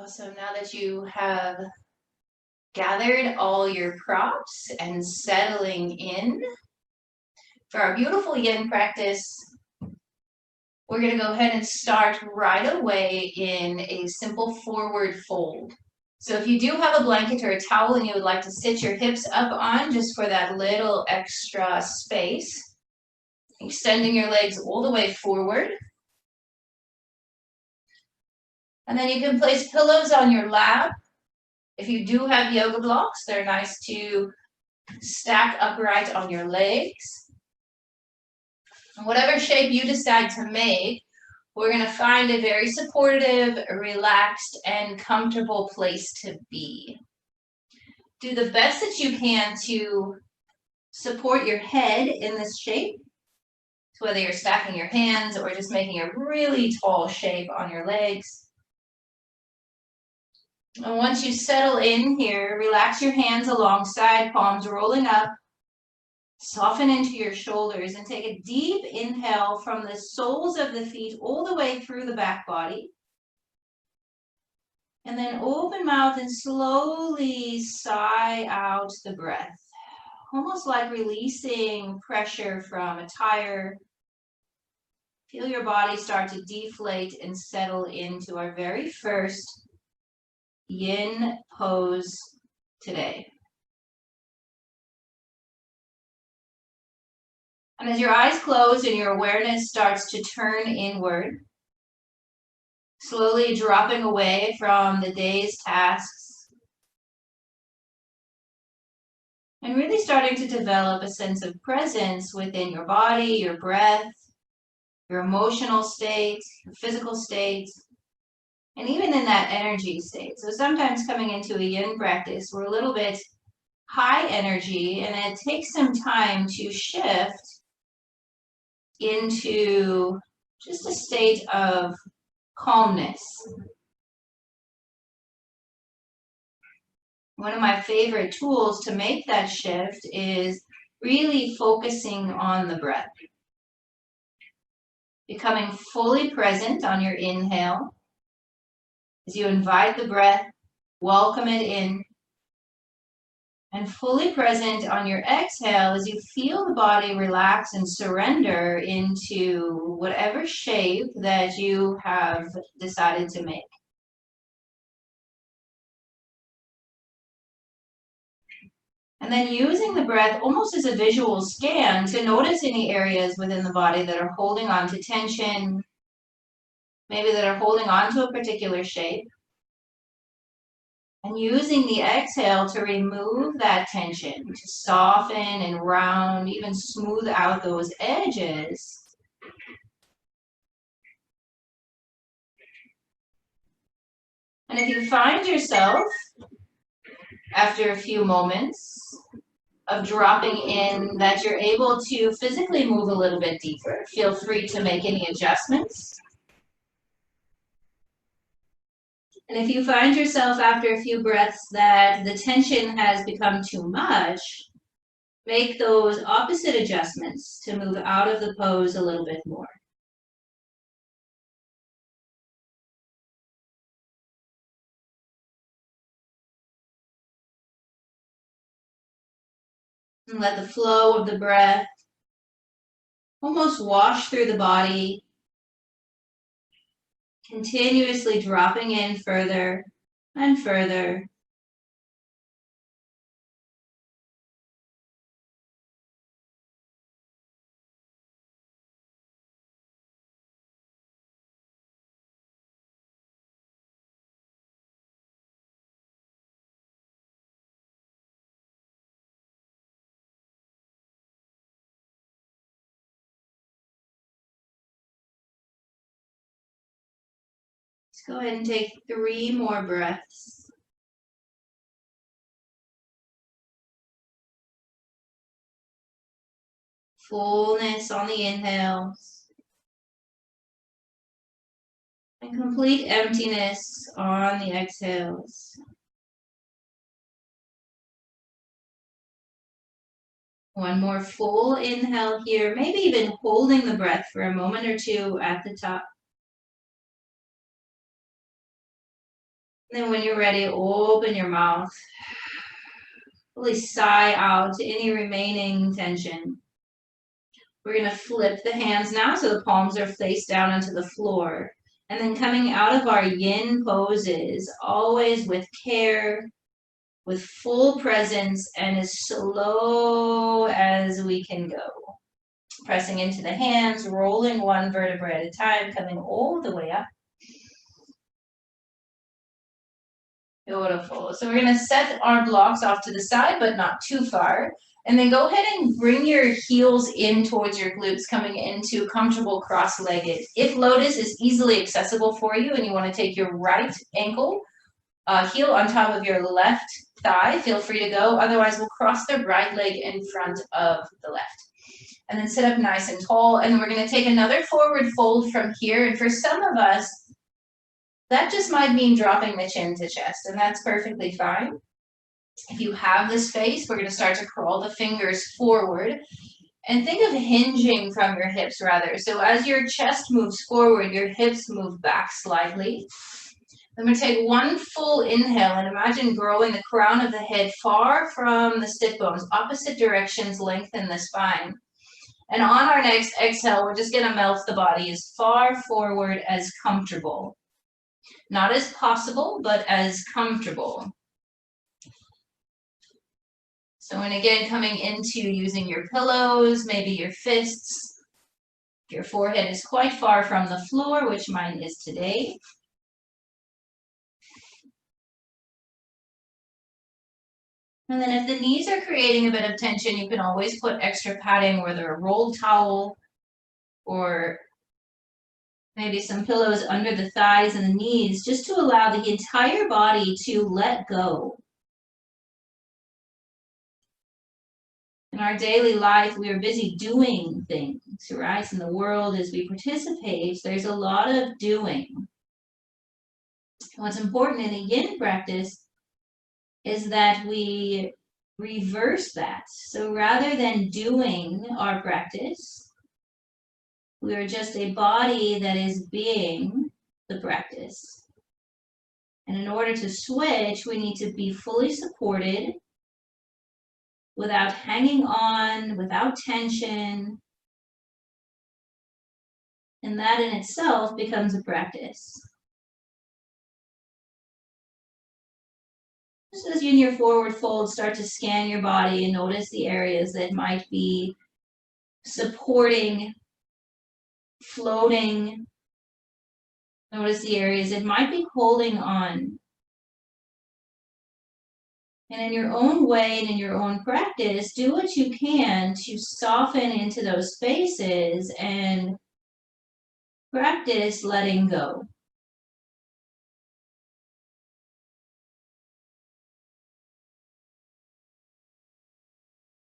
Awesome. Now that you have gathered all your props and settling in for our beautiful yin practice, we're going to go ahead and start right away in a simple forward fold. So if you do have a blanket or a towel and you would like to sit your hips up on just for that little extra space, extending your legs all the way forward. And then you can place pillows on your lap. If you do have yoga blocks, they're nice to stack upright on your legs. And whatever shape you decide to make, we're going to find a very supportive, relaxed, and comfortable place to be. Do the best that you can to support your head in this shape. So whether you're stacking your hands or just making a really tall shape on your legs. And once you settle in here, relax your hands alongside, palms rolling up. Soften into your shoulders and take a deep inhale from the soles of the feet all the way through the back body. And then open mouth and slowly sigh out the breath. Almost like releasing pressure from a tire. Feel your body start to deflate and settle into our very first yin pose today. And as your eyes close and your awareness starts to turn inward, slowly dropping away from the day's tasks, and really starting to develop a sense of presence within your body, your breath, your emotional state, your physical state, and even in that energy state. So sometimes coming into a yin practice, we're a little bit high energy, and it takes some time to shift into just a state of calmness. One of my favorite tools to make that shift is really focusing on the breath. Becoming fully present on your inhale as you invite the breath, welcome it in, and fully present on your exhale as you feel the body relax and surrender into whatever shape that you have decided to make. And then using the breath almost as a visual scan to notice any areas within the body that are holding on to tension, maybe that are holding on to a particular shape. And using the exhale to remove that tension, to soften and round, even smooth out those edges. And if you find yourself, after a few moments of dropping in, that you're able to physically move a little bit deeper, feel free to make any adjustments. And if you find yourself after a few breaths that the tension has become too much, make those opposite adjustments to move out of the pose a little bit more. And let the flow of the breath almost wash through the body, continuously dropping in further and further. Let's go ahead and take 3 more breaths. Fullness on the inhales. And complete emptiness on the exhales. One more full inhale here, maybe even holding the breath for a moment or two at the top. And then when you're ready, open your mouth. Really sigh out any remaining tension. We're going to flip the hands now so the palms are face down onto the floor. And then coming out of our yin poses, always with care, with full presence, and as slow as we can go. Pressing into the hands, rolling one vertebra at a time, coming all the way up. Beautiful. So we're going to set our blocks off to the side, but not too far. And then go ahead and bring your heels in towards your glutes, coming into comfortable cross-legged. If lotus is easily accessible for you and you want to take your right ankle, heel on top of your left thigh, feel free to go. Otherwise, we'll cross the right leg in front of the left. And then sit up nice and tall. And we're going to take another forward fold from here. And for some of us, that just might mean dropping the chin to chest, and that's perfectly fine. If you have the space, we're going to start to crawl the fingers forward. And think of hinging from your hips rather. So as your chest moves forward, your hips move back slightly. Then we're going to take one full inhale and imagine growing the crown of the head far from the sit bones, opposite directions, lengthen the spine. And on our next exhale, we're just going to melt the body as far forward as comfortable. Not as possible, but as comfortable. So, and again, coming into using your pillows, maybe your fists. If your forehead is quite far from the floor, which mine is today. And then if the knees are creating a bit of tension, you can always put extra padding, whether a rolled towel or maybe some pillows under the thighs and the knees, just to allow the entire body to let go. In our daily life, we are busy doing things, right? In the world, as we participate, there's a lot of doing. What's important in a yin practice is that we reverse that. So rather than doing our practice, we are just a body that is being the practice. And in order to switch, we need to be fully supported, without hanging on, without tension. And that in itself becomes a practice. Just as you in your forward fold start to scan your body and notice the areas that might be supporting, floating. Notice the areas that might be holding on. And in your own way and in your own practice, do what you can to soften into those spaces and practice letting go.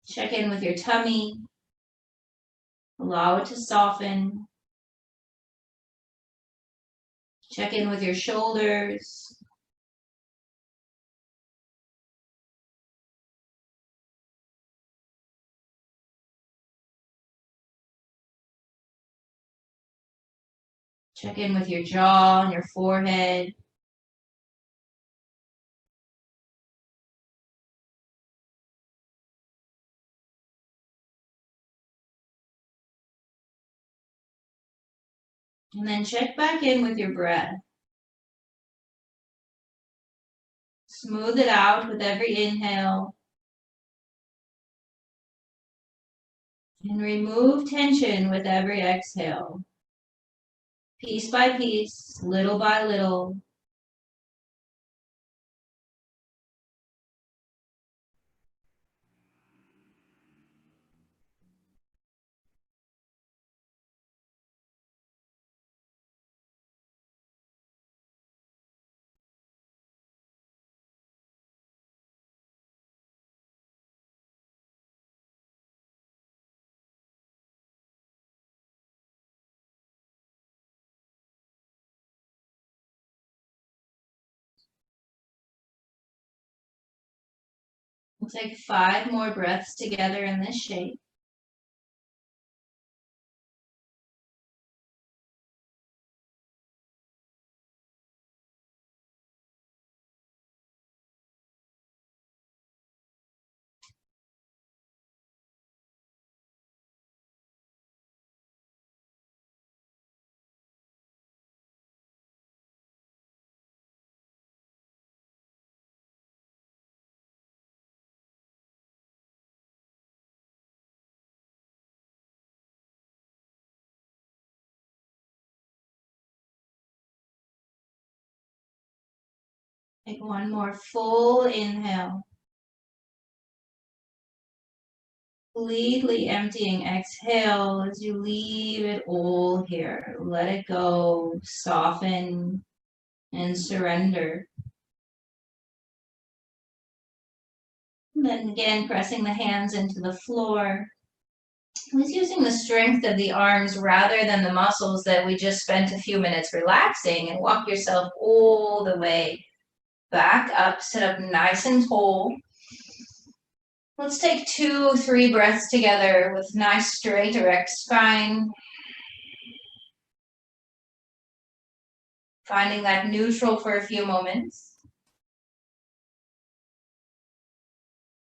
Check in with your tummy. Allow it to soften. Check in with your shoulders. Check in with your jaw and your forehead. And then check back in with your breath. Smooth it out with every inhale. And remove tension with every exhale. Piece by piece, little by little. We'll take 5 more breaths together in this shape. Take one more full inhale. Completely emptying exhale as you leave it all here. Let it go, soften, and surrender. And then again, pressing the hands into the floor. Just using the strength of the arms rather than the muscles that we just spent a few minutes relaxing, and walk yourself all the way back up, sit up nice and tall. Let's take 2-3 breaths together with nice straight erect spine. Finding that neutral for a few moments.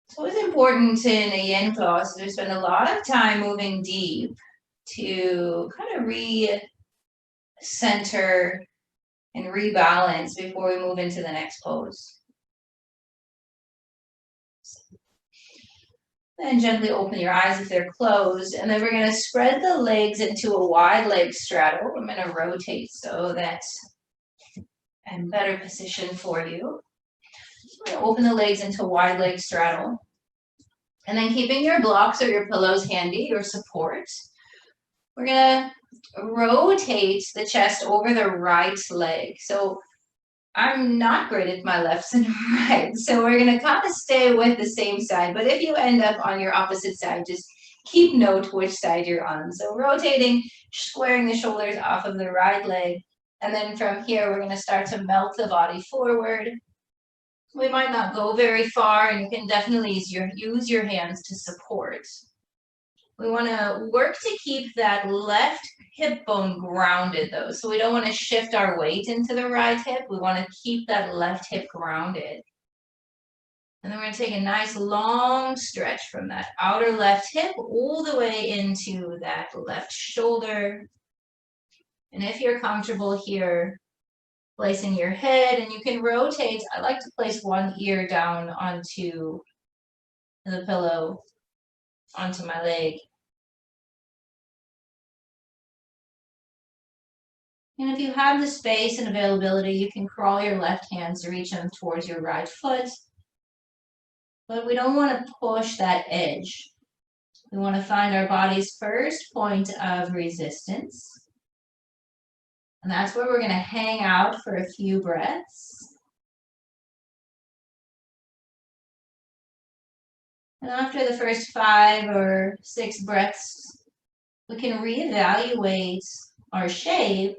It's always important in a yin class to spend a lot of time moving deep to kind of re-center and rebalance before we move into the next pose. Then gently open your eyes if they're closed, and then we're going to spread the legs into a wide leg straddle. I'm going to rotate so that I'm in better position for you. I'm going to open the legs into a wide leg straddle, and then keeping your blocks or your pillows handy, your support, we're going to rotate the chest over the right leg. So I'm not great at my lefts and right, so we're going to kind of stay with the same side. But if you end up on your opposite side, just keep note which side you're on. So rotating, squaring the shoulders off of the right leg. And then from here, we're going to start to melt the body forward. We might not go very far, and you can definitely use your hands to support. We want to work to keep that left hip bone grounded though. So we don't want to shift our weight into the right hip. We want to keep that left hip grounded. And then we're going to take a nice long stretch from that outer left hip all the way into that left shoulder. And if you're comfortable here, placing your head, and you can rotate. I like to place one ear down onto the pillow, onto my leg. And if you have the space and availability, you can crawl your left hands to reach them towards your right foot. But we don't want to push that edge. We want to find our body's first point of resistance. And that's where we're going to hang out for a few breaths. And after the first 5 or 6 breaths, we can reevaluate our shape.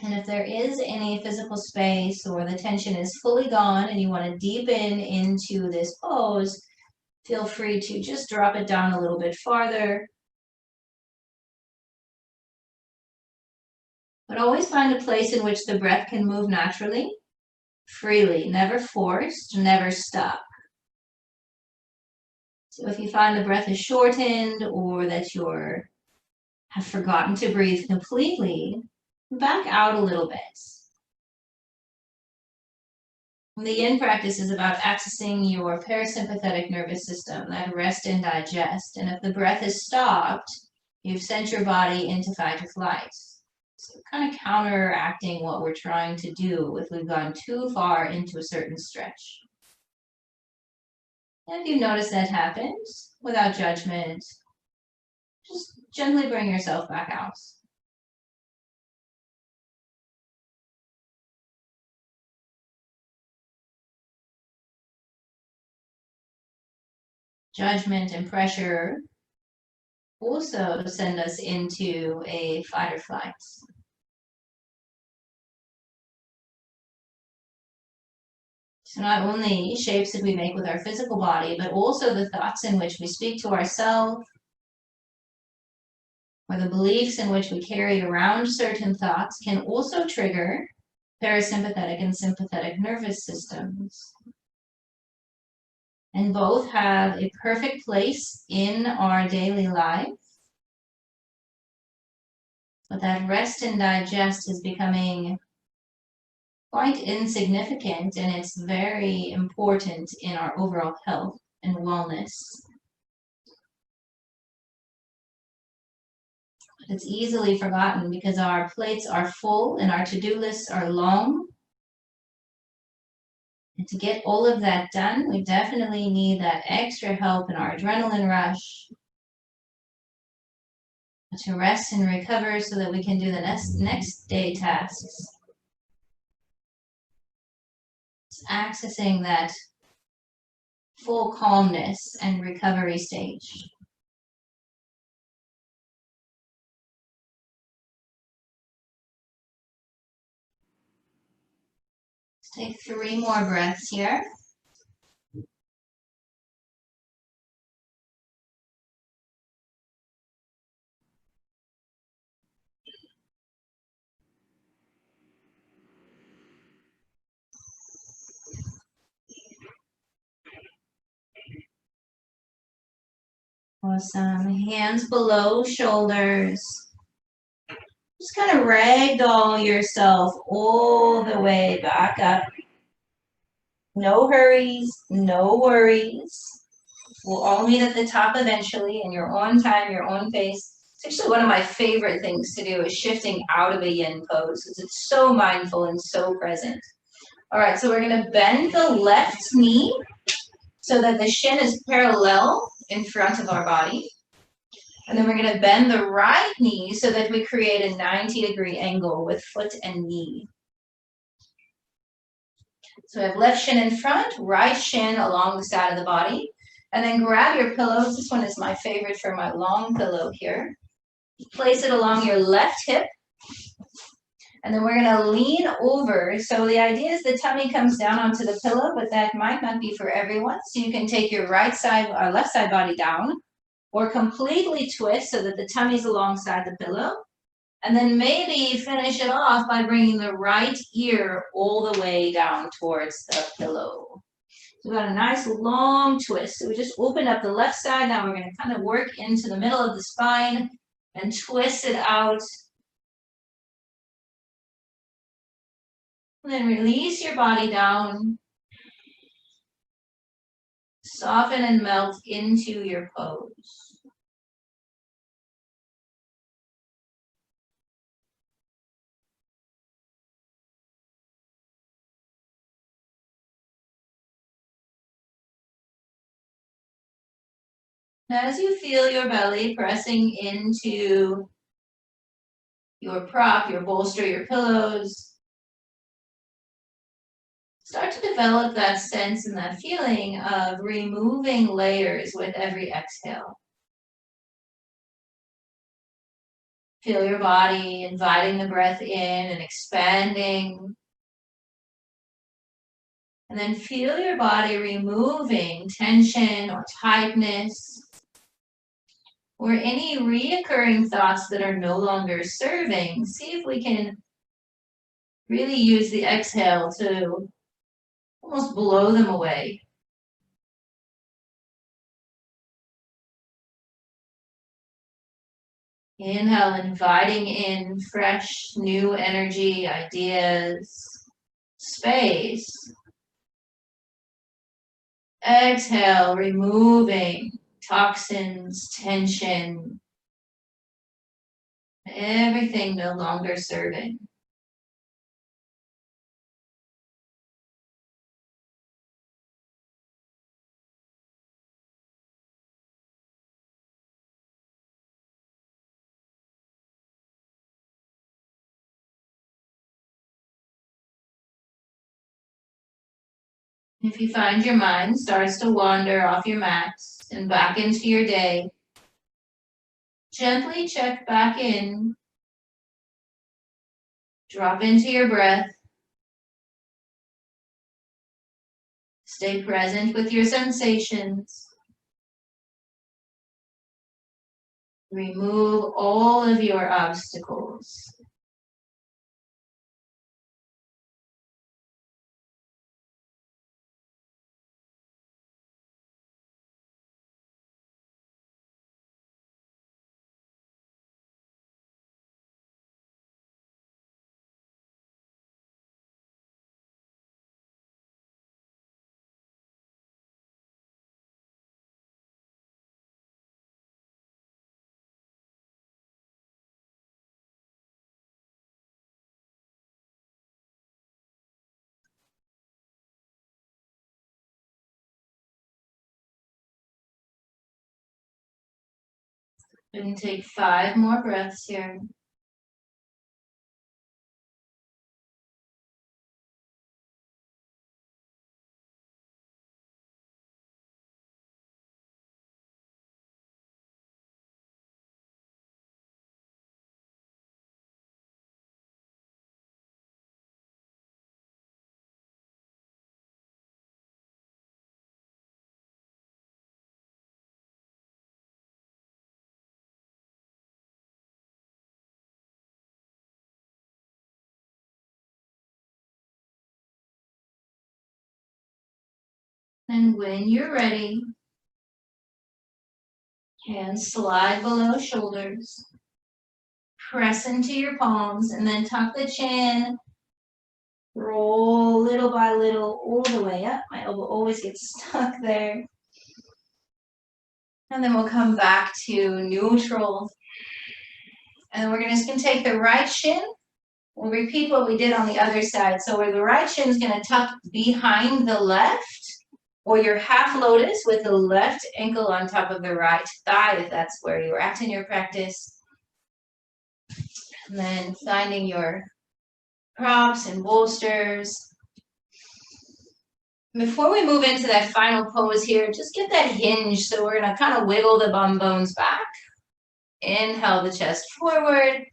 And if there is any physical space or the tension is fully gone and you want to deepen into this pose, feel free to just drop it down a little bit farther. But always find a place in which the breath can move naturally, freely, never forced, never stuck. So if you find the breath is shortened or that you have forgotten to breathe completely, back out a little bit. The yin practice is about accessing your parasympathetic nervous system, that rest and digest. And if the breath is stopped, you've sent your body into fight or flight. So kind of counteracting what we're trying to do if we've gone too far into a certain stretch. And if you notice that happens, without judgment, just gently bring yourself back out. Judgment and pressure also send us into a fight or flight. So not only shapes that we make with our physical body, but also the thoughts in which we speak to ourselves, or the beliefs in which we carry around certain thoughts can also trigger parasympathetic and sympathetic nervous systems. And both have a perfect place in our daily life. But that rest and digest is becoming quite insignificant, and it's very important in our overall health and wellness. But it's easily forgotten because our plates are full and our to-do lists are long. And to get all of that done, we definitely need that extra help in our adrenaline rush to rest and recover so that we can do the next day tasks. It's accessing that full calmness and recovery stage. Let's take 3 more breaths here. Awesome. Hands below shoulders. Just kind of ragdoll yourself all the way back up. No hurries, no worries. We'll all meet at the top eventually in your own time, your own pace. It's actually one of my favorite things to do is shifting out of a yin pose because it's so mindful and so present. All right, so we're going to bend the left knee so that the shin is parallel in front of our body. And then we're going to bend the right knee so that we create a 90-degree angle with foot and knee. So we have left shin in front, right shin along the side of the body. And then grab your pillows. This one is my favorite for my long pillow here. Place it along your left hip. And then we're going to lean over. So the idea is the tummy comes down onto the pillow, but that might not be for everyone. So you can take your right side or left side body down or completely twist so that the tummy's alongside the pillow. And then maybe finish it off by bringing the right ear all the way down towards the pillow. So we've got a nice long twist. So we just open up the left side. Now we're going to kind of work into the middle of the spine and twist it out. And then release your body down. Soften and melt into your pose. As you feel your belly pressing into your prop, your bolster, your pillows, start to develop that sense and that feeling of removing layers with every exhale. Feel your body inviting the breath in and expanding. And then feel your body removing tension or tightness or any reoccurring thoughts that are no longer serving. See if we can really use the exhale to almost blow them away. Inhale, inviting in fresh, new energy, ideas, space. Exhale, removing toxins, tension, everything no longer serving. If you find your mind starts to wander off your mat and back into your day, gently check back in. Drop into your breath. Stay present with your sensations. Remove all of your obstacles. And take 5 more breaths here. And when you're ready, hands slide below shoulders. Press into your palms and then tuck the chin. Roll little by little all the way up. My elbow always gets stuck there. And then we'll come back to neutral. And we're just going to take the right shin. We'll repeat what we did on the other side. So where the right shin is going to tuck behind the left, or your half lotus with the left ankle on top of the right thigh, if that's where you're at in your practice. And then finding your props and bolsters. Before we move into that final pose here, just get that hinge. So we're going to kind of wiggle the bum bones back. Inhale the chest forward.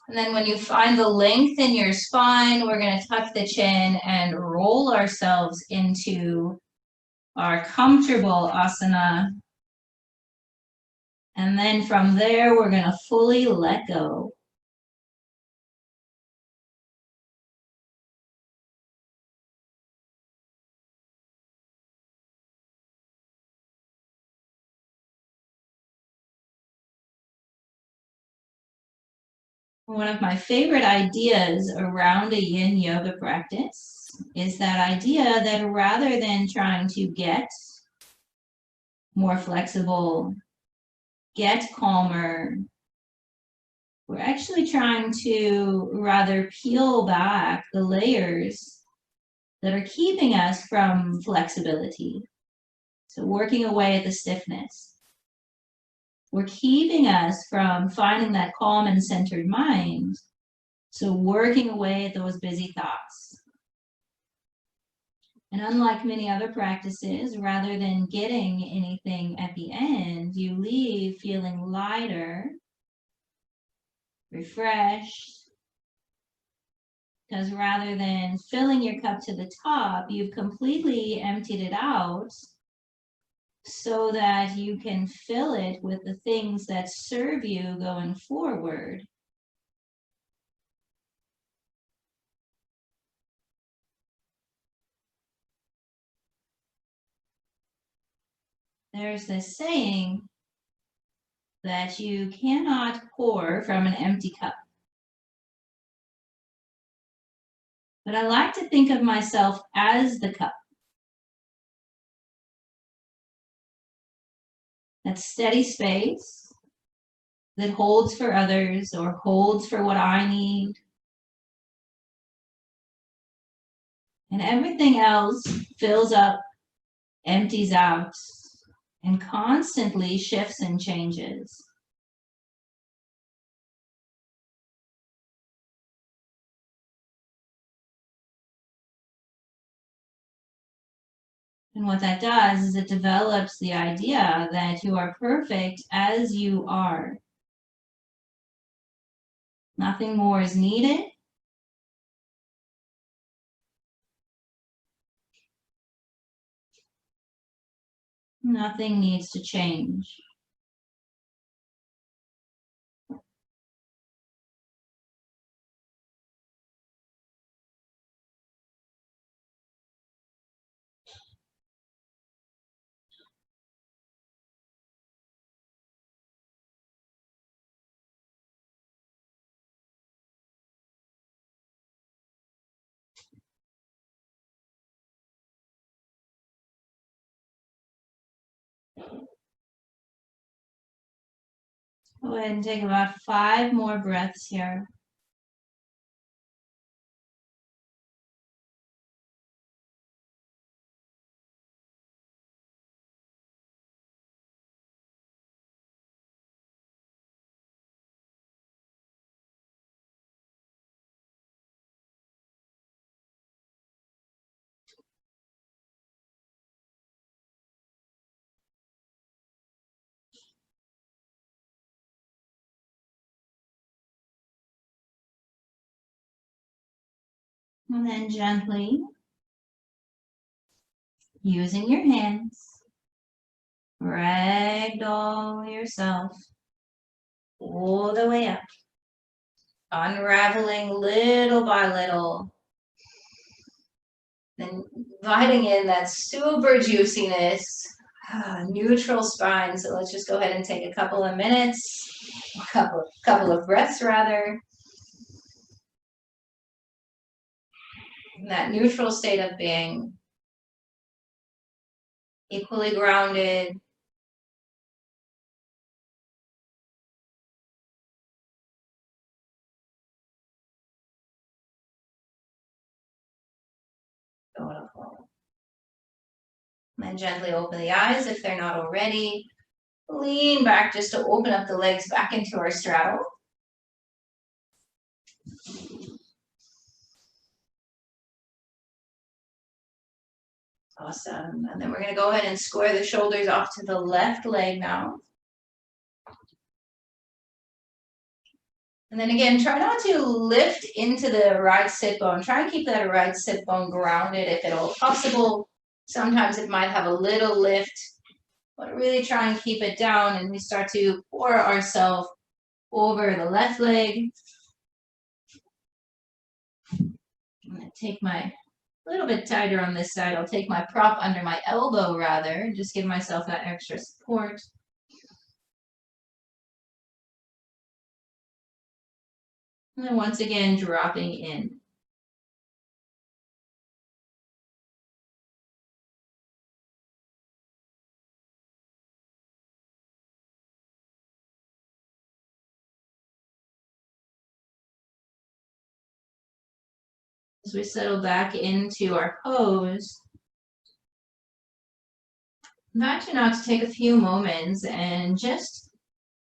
And then when you find the length in your spine, we're going to tuck the chin and roll ourselves into our comfortable asana. And then from there, we're going to fully let go. One of my favorite ideas around a yin yoga practice is that idea that rather than trying to get more flexible, get calmer, we're actually trying to rather peel back the layers that are keeping us from flexibility. So working away at the stiffness. We're keeping us from finding that calm and centered mind. So working away at those busy thoughts. And unlike many other practices, rather than getting anything at the end, you leave feeling lighter, refreshed, because rather than filling your cup to the top, you've completely emptied it out so that you can fill it with the things that serve you going forward. There's this saying that you cannot pour from an empty cup. But I like to think of myself as the cup. That steady space that holds for others or holds for what I need. And everything else fills up, empties out, and constantly shifts and changes. And what that does is it develops the idea that you are perfect as you are. Nothing more is needed. Nothing needs to change. Go ahead and take about 5 more breaths here. And then gently, using your hands, ragdoll yourself all the way up, unraveling little by little, and inviting in that super juiciness, neutral spine. So let's just go ahead and take a couple of minutes, couple of breaths rather. In that neutral state of being, equally grounded, beautiful. And then gently open the eyes if they're not already. Lean back just to open up the legs back into our straddle. Awesome. And then we're going to go ahead and square the shoulders off to the left leg now. And then again, try not to lift into the right sit bone. Try and keep that right sit bone grounded if at all possible. Sometimes it might have a little lift, but really try and keep it down, and we start to pour ourselves over the left leg. I'm going to take my, a little bit tighter on this side, I'll take my prop under my elbow rather, just give myself that extra support. And then once again, dropping in. As we settle back into our pose, invite you now to take a few moments and just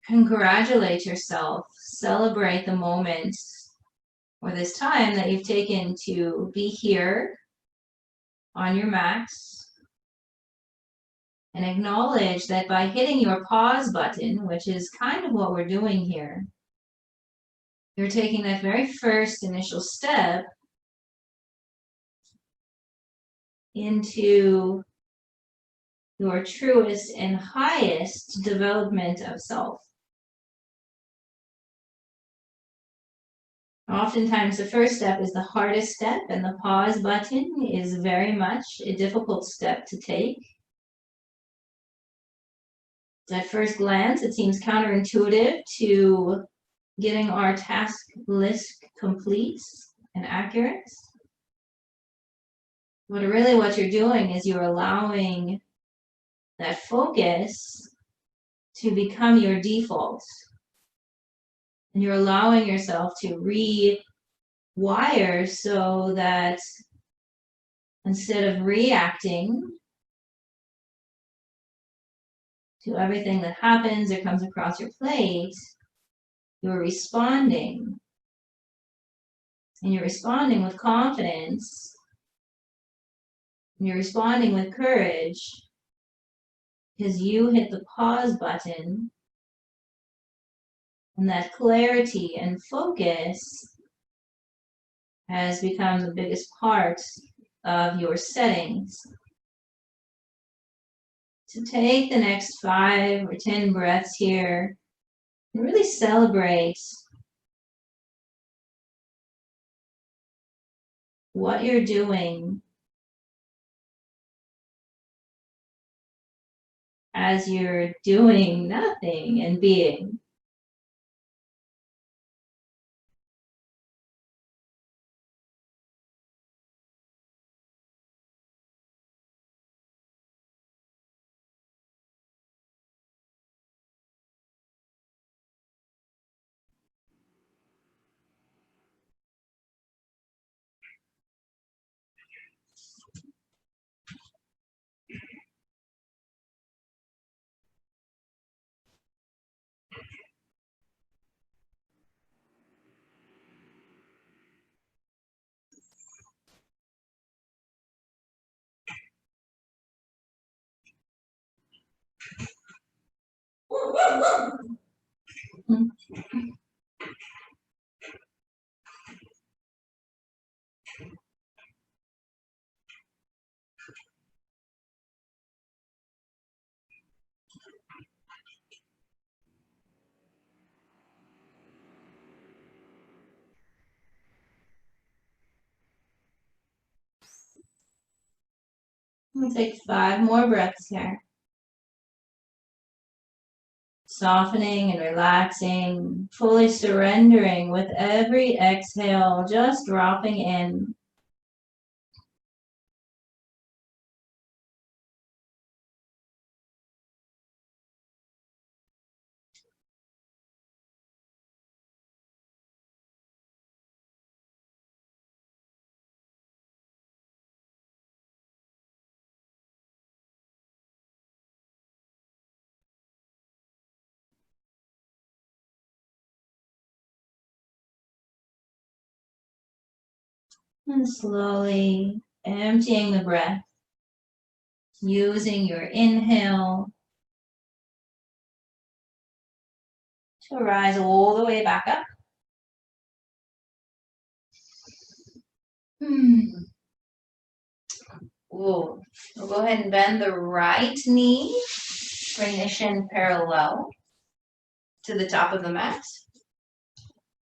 congratulate yourself, celebrate the moment or this time that you've taken to be here on your mats, and acknowledge that by hitting your pause button, which is kind of what we're doing here, you're taking that very first initial step into your truest and highest development of self. Oftentimes the first step is the hardest step, and the pause button is very much a difficult step to take. At first glance, it seems counterintuitive to getting our task list complete and accurate. But really what you're doing is you're allowing that focus to become your default. And you're allowing yourself to rewire so that instead of reacting to everything that happens or comes across your plate, you're responding. And you're responding with confidence. And you're responding with courage because you hit the pause button, and that clarity and focus has become the biggest part of your settings. So take the next 5 or 10 breaths here and really celebrate what you're doing as you're doing nothing and being. We'll take 5 more breaths here. Softening and relaxing, fully surrendering with every exhale, just dropping in. And slowly emptying the breath, using your inhale to rise all the way back up. We'll go ahead and bend the right knee, bring the shin parallel to the top of the mat.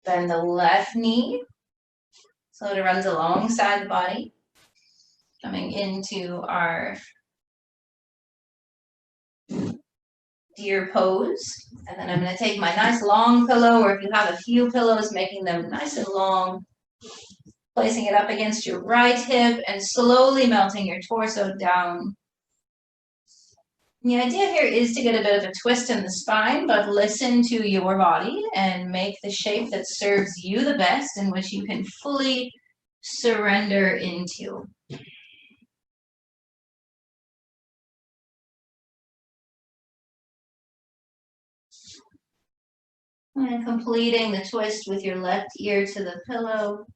Bend the left knee so that it runs alongside the body, coming into our deer pose. And then I'm going to take my nice long pillow, or if you have a few pillows, making them nice and long, placing it up against your right hip and slowly melting your torso down. The idea here is to get a bit of a twist in the spine, but listen to your body and make the shape that serves you the best and which you can fully surrender into. And completing the twist with your left ear to the pillow,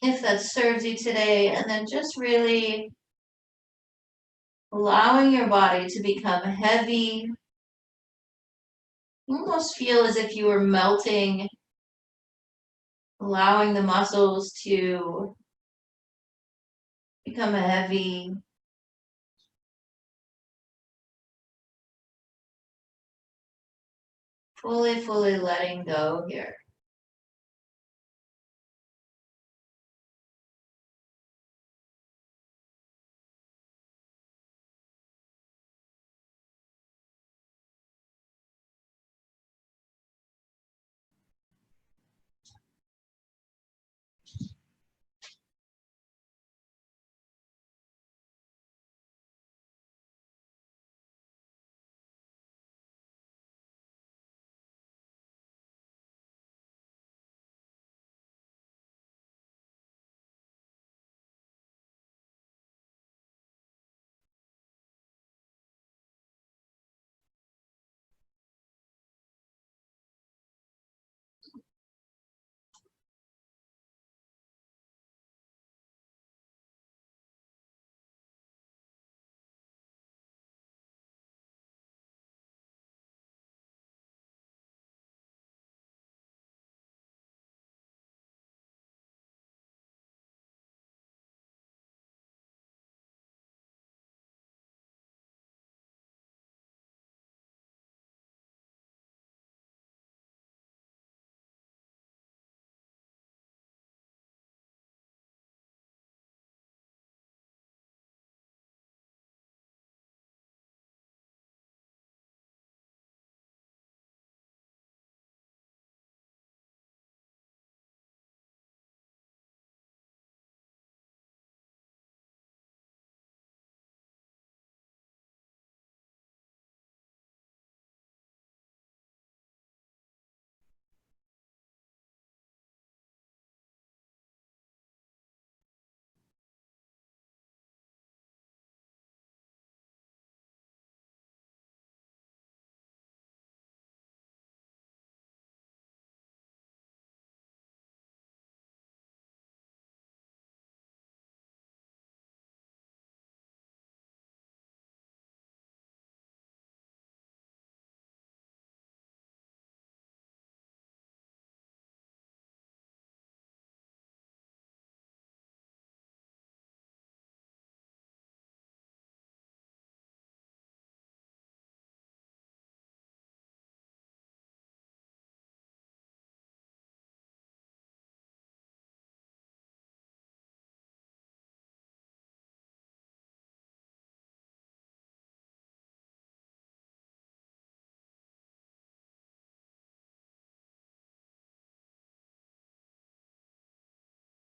if that serves you today, and then just really allowing your body to become heavy. You almost feel as if you were melting, allowing the muscles to become heavy. Fully letting go here.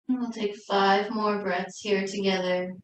And we'll take 5 more breaths here together.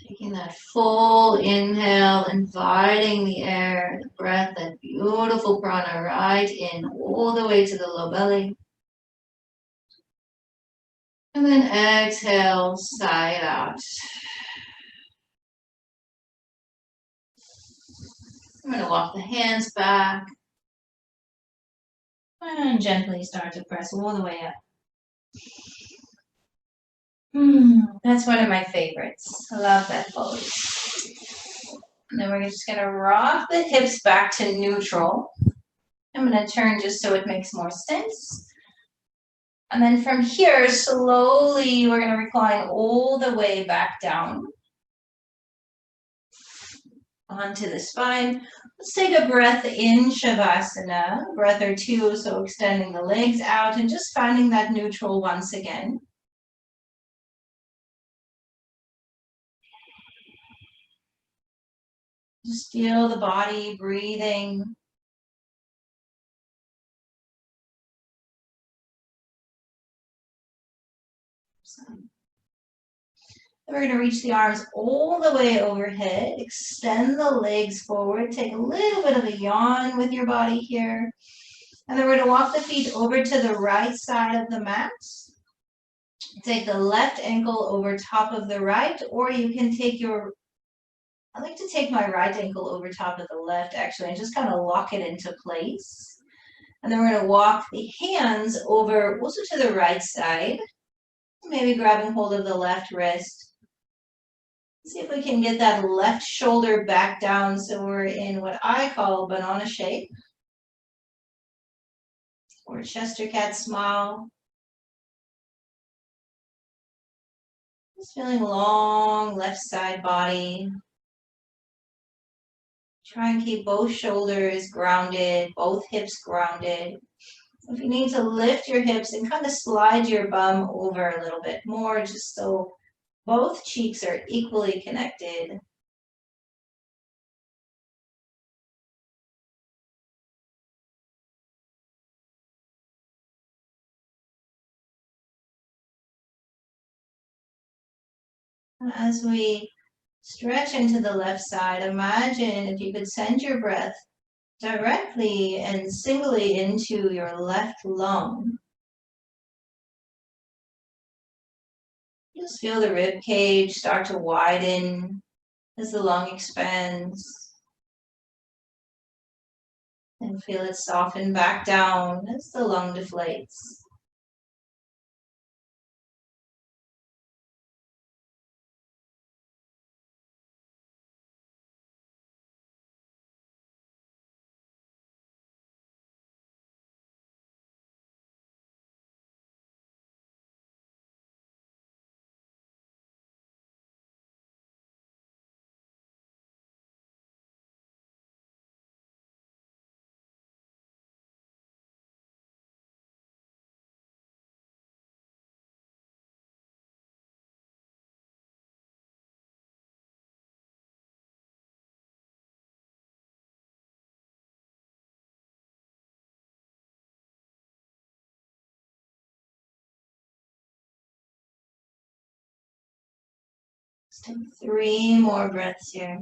Taking that full inhale, inviting the air, the breath, that beautiful prana right in all the way to the low belly. And then exhale, sigh it out. I'm going to walk the hands back. And gently start to press all the way up. That's one of my favorites. I love that pose. And then we're just going to rock the hips back to neutral. I'm going to turn just so it makes more sense. And then from here, slowly, we're going to recline all the way back down onto the spine. Let's take a breath in Shavasana, a breath or two, so extending the legs out and just finding that neutral once again. Just feel the body breathing. We're going to reach the arms all the way overhead, extend the legs forward, take a little bit of a yawn with your body here. And then we're going to walk the feet over to the right side of the mat. Take the left ankle over top of the right, or you can take I like to take my right ankle over top of the left actually, and just kind of lock it into place. And then we're going to walk the hands over also to the right side, maybe grabbing hold of the left wrist. See if we can get that left shoulder back down so we're in what I call banana shape, or Chester cat smile. Just feeling long left side body. Try and keep both shoulders grounded, both hips grounded. If you need to lift your hips and kind of slide your bum over a little bit more, just so both cheeks are equally connected. As we stretch into the left side, imagine if you could send your breath directly and singly into your left lung. Just feel the rib cage start to widen as the lung expands. And feel it soften back down as the lung deflates. Let's take 3 more breaths here.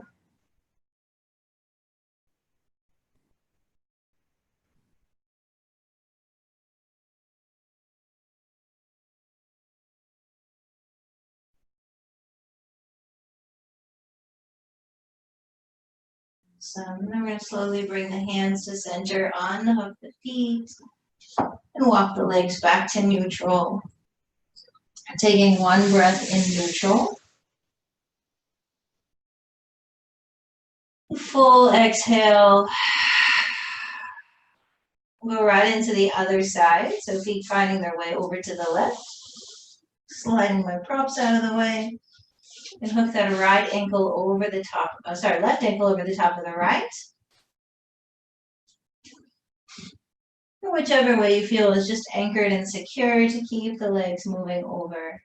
So then we're going to slowly bring the hands to center, unhook the feet, and walk the legs back to neutral. Taking 1 breath in neutral. Full exhale. We'll go right into the other side. So feet finding their way over to the left. Sliding my props out of the way. And hook that right ankle over the top, left ankle over the top of the right. Or whichever way you feel is just anchored and secure to keep the legs moving over.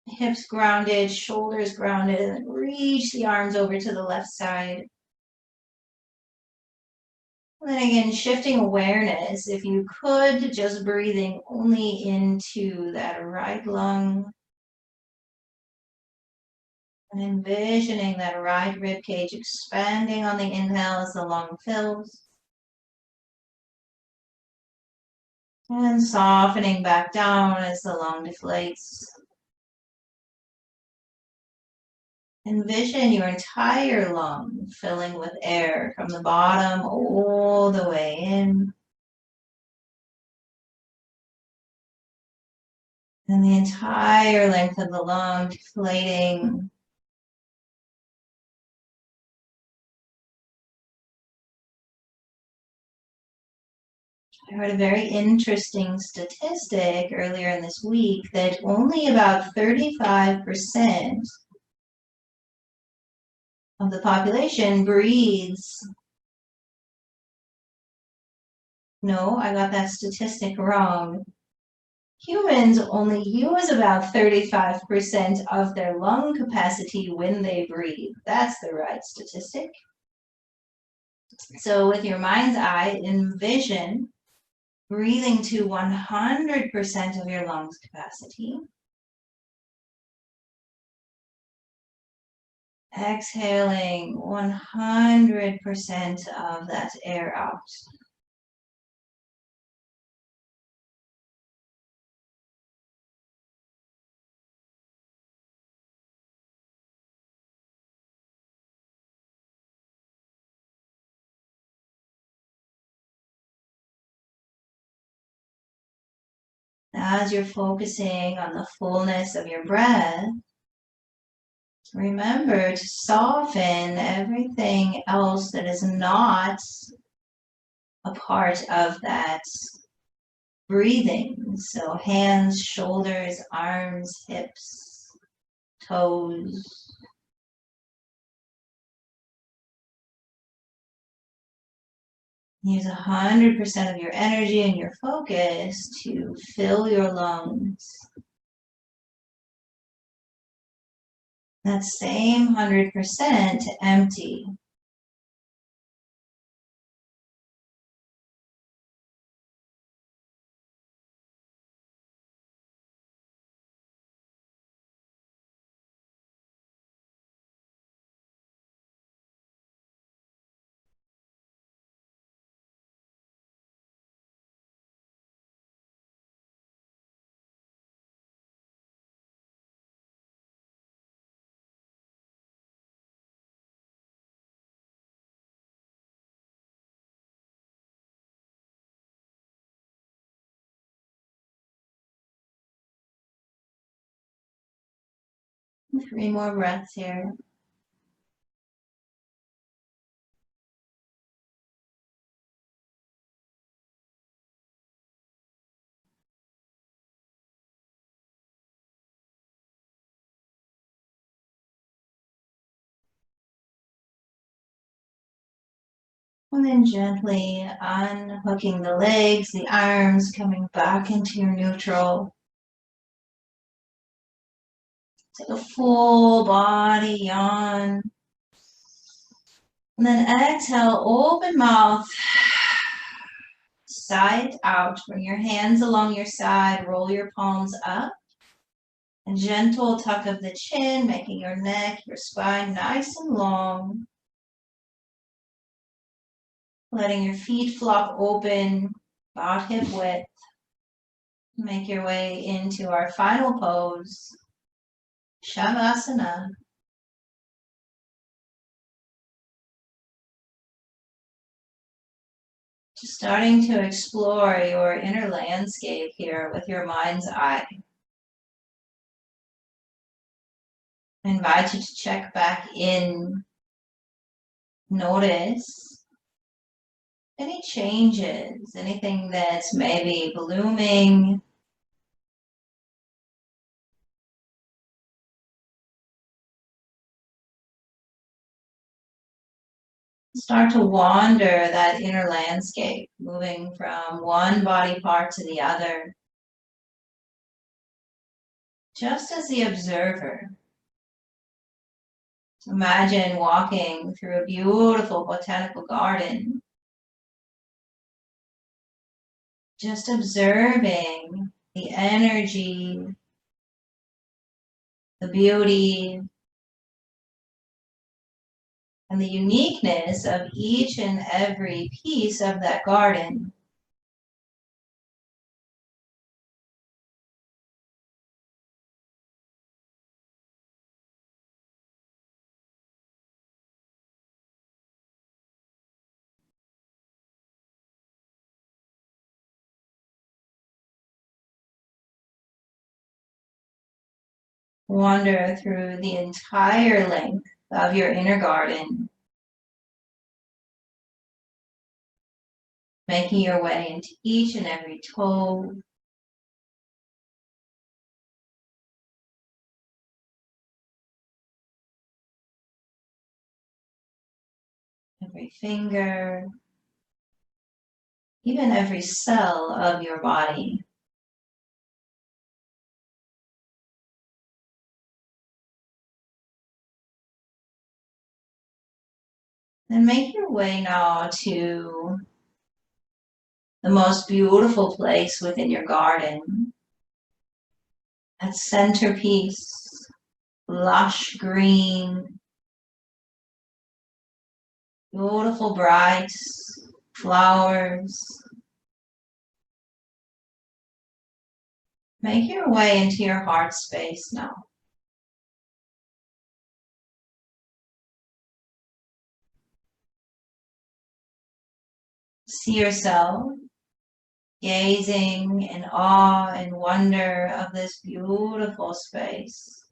Hips grounded, shoulders grounded, and then reach the arms over to the left side. And then again, shifting awareness, if you could, just breathing only into that right lung. And envisioning that right rib cage expanding on the inhale as the lung fills. And softening back down as the lung deflates. Envision your entire lung filling with air from the bottom all the way in. And the entire length of the lung deflating. I heard a very interesting statistic earlier in this week that only about 35% of the population breathes. No, I got that statistic wrong. Humans only use about 35% of their lung capacity when they breathe. That's the right statistic. So with your mind's eye, envision breathing to 100% of your lungs capacity. Exhaling 100% of that air out. As you're focusing on the fullness of your breath, remember to soften everything else that is not a part of that breathing. So hands, shoulders, arms, hips, toes. Use 100% of your energy and your focus to fill your lungs. That same 100% to empty. Three more breaths here. And then gently unhooking the legs, the arms, coming back into your neutral. Take a full body yawn. And then exhale, open mouth, side out. Bring your hands along your side, roll your palms up. A gentle tuck of the chin, making your neck, your spine nice and long. Letting your feet flop open, about hip width. Make your way into our final pose, Shavasana. Just starting to explore your inner landscape here with your mind's eye. I invite you to check back in. Notice Any changes, anything that's maybe blooming. Start to wander that inner landscape, moving from one body part to the other, just as the observer. Imagine walking through a beautiful botanical garden, just observing the energy, the beauty, and the uniqueness of each and every piece of that garden. Wander through the entire length of your inner garden, making your way into each and every toe, every finger, even every cell of your body. And make your way now to the most beautiful place within your garden, that centerpiece, lush green, beautiful bright flowers. Make your way into your heart space now. See yourself gazing in awe and wonder of this beautiful space.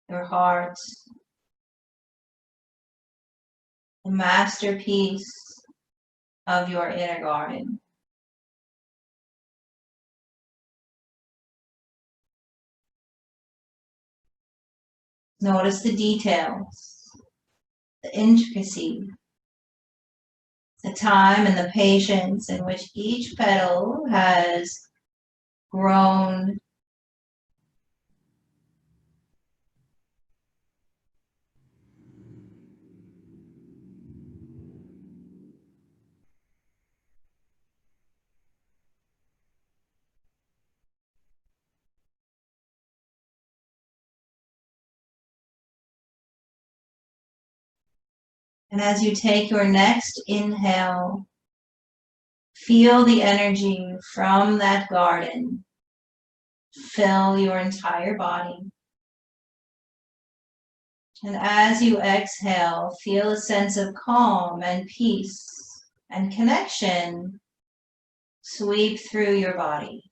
Your heart, the masterpiece of your inner garden. Notice the details, the intricacy, the time and the patience in which each petal has grown. And as you take your next inhale, feel the energy from that garden fill your entire body. And as you exhale, feel a sense of calm and peace and connection sweep through your body.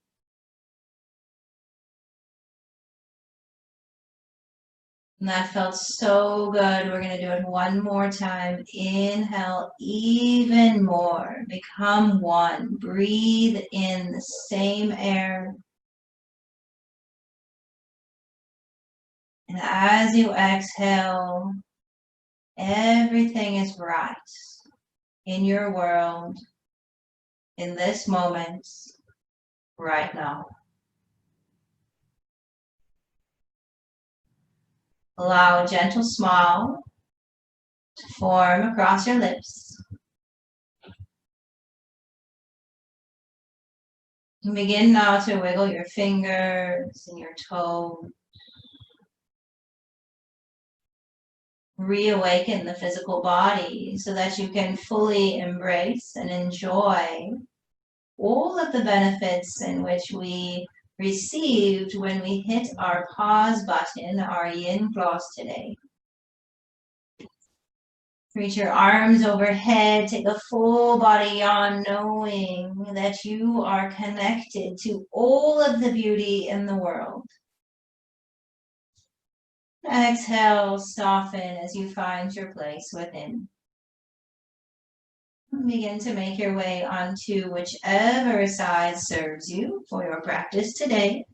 And that felt so good. We're going to do it one more time. Inhale even more. Become one. Breathe in the same air. And as you exhale, everything is right in your world, in this moment, right now. Allow a gentle smile to form across your lips. And begin now to wiggle your fingers and your toes. Reawaken the physical body so that you can fully embrace and enjoy all of the benefits in which we received when we hit our pause button, our yin class today. Reach your arms overhead, take a full body yawn, knowing that you are connected to all of the beauty in the world. Exhale, soften as you find your place within. Begin to make your way onto whichever side serves you for your practice today.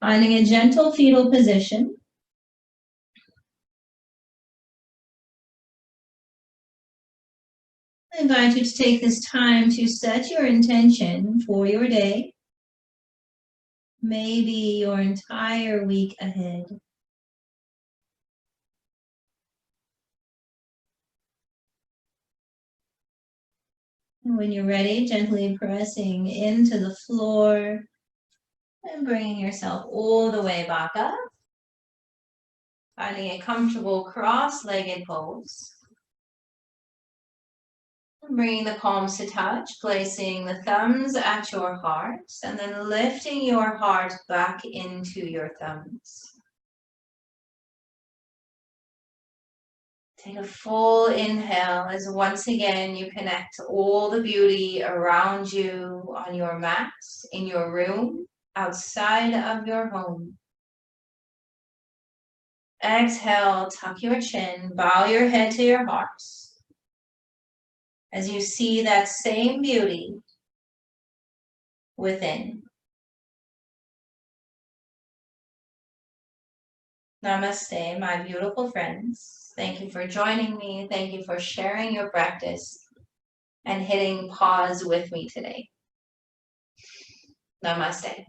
Finding a gentle fetal position. I invite you to take this time to set your intention for your day, maybe your entire week ahead. And when you're ready, gently pressing into the floor and bringing yourself all the way back up. Finding a comfortable cross-legged pose. Bringing the palms to touch, placing the thumbs at your heart, and then lifting your heart back into your thumbs. Take a full inhale as once again you connect all the beauty around you on your mat, in your room, outside of your home. Exhale, tuck your chin, bow your head to your heart. As you see that same beauty within. Namaste, my beautiful friends. Thank you for joining me. Thank you for sharing your practice and hitting pause with me today. Namaste.